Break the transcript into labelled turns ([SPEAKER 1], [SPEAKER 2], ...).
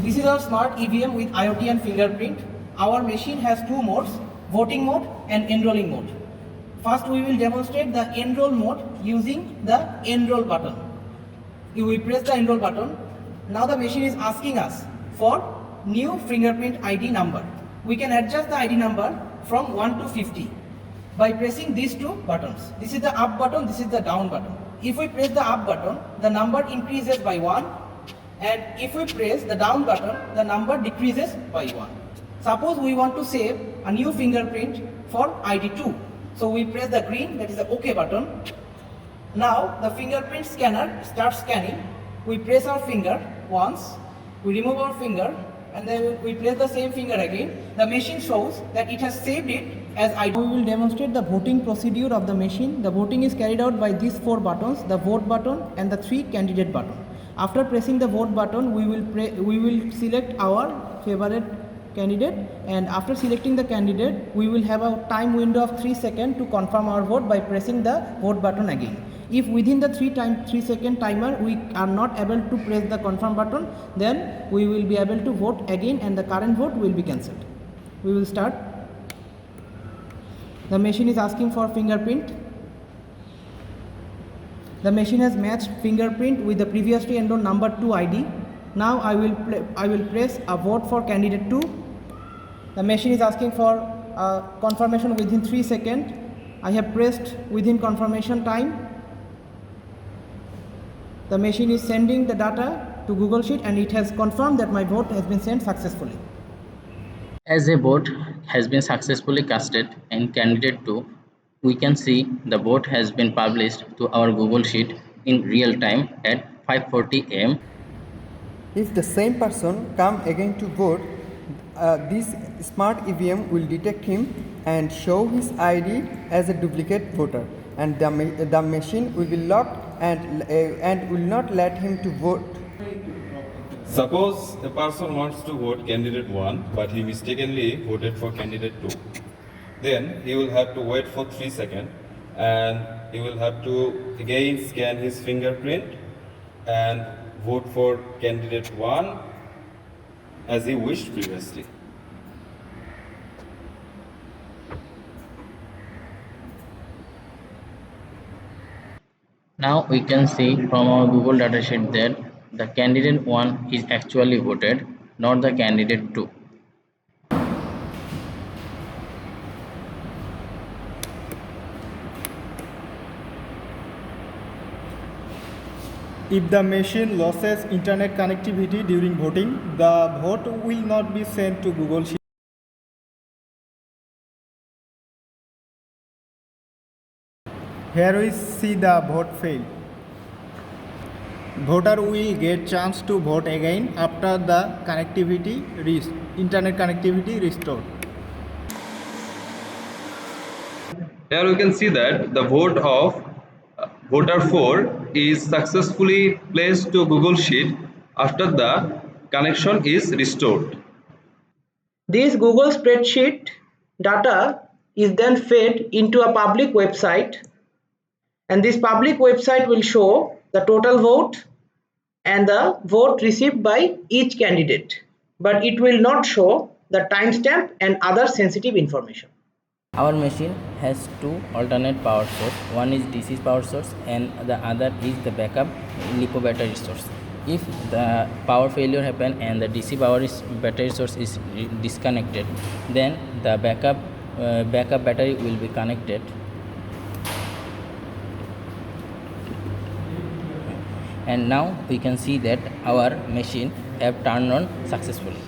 [SPEAKER 1] This is our smart EVM with IoT and Fingerprint. Our machine has two modes, voting mode and enrolling mode. First we will demonstrate the enroll mode using the enroll button. We press the enroll button. Now the machine is asking us for new fingerprint ID number. We can adjust the ID number from 1 to 50 by pressing these two buttons. This is the up button, this is the down button. If we press the up button, the number increases by 1, and if we press the down button, the number decreases by 1. Suppose we want to save a new fingerprint for ID 2. So we press the green, that is the OK button. Now the fingerprint scanner starts scanning. We press our finger once, we remove our finger, and then we place the same finger again. The machine shows that it has saved it as ID. We will demonstrate the voting procedure of the machine. The voting is carried out by these 4 buttons, the vote button and the 3 candidate button. After pressing the vote button, we will select our favorite candidate, and after selecting the candidate, we will have a time window of 3 seconds to confirm our vote by pressing the vote button again. If within the 3 second timer we are not able to press the confirm button, then we will be able to vote again and the current vote will be cancelled. We will start. The machine is asking for fingerprint. The machine has matched fingerprint with the previously enrolled number 2 ID. Now I will press a vote for candidate 2. The machine is asking for confirmation within 3 seconds. I have pressed within confirmation time. The machine is sending the data to Google Sheet and it has confirmed that my vote has been sent successfully.
[SPEAKER 2] As a vote has been successfully casted in candidate 2, we can see the vote has been published to our Google Sheet in real time at 5:40 am.
[SPEAKER 3] If the same person come again to vote, this smart EVM will detect him and show his ID as a duplicate voter, and the machine will be locked and will not let him to vote.
[SPEAKER 4] Suppose a person wants to vote candidate 1 but he mistakenly voted for candidate 2. Then he will have to wait for 3 seconds and he will have to again scan his fingerprint and vote for candidate 1 as he wished previously.
[SPEAKER 2] Now we can see from our Google datasheet that the candidate 1 is actually voted, not the candidate 2.
[SPEAKER 5] If the machine loses internet connectivity during voting, the vote will not be sent to Google Sheet. Here we see the vote failed. Voter will get chance to vote again after the internet connectivity restored.
[SPEAKER 4] Here we can see that the vote of voter 4 is successfully placed to Google Sheet after the connection is restored.
[SPEAKER 1] This Google spreadsheet data is then fed into a public website, and this public website will show the total vote and the vote received by each candidate, but it will not show the timestamp and other sensitive information.
[SPEAKER 2] Our machine has 2 alternate power sources. One is DC power source and the other is the backup LiPo battery source. If the power failure happen and the DC battery source is disconnected, then the backup battery will be connected. And now we can see that our machine have turned on successfully.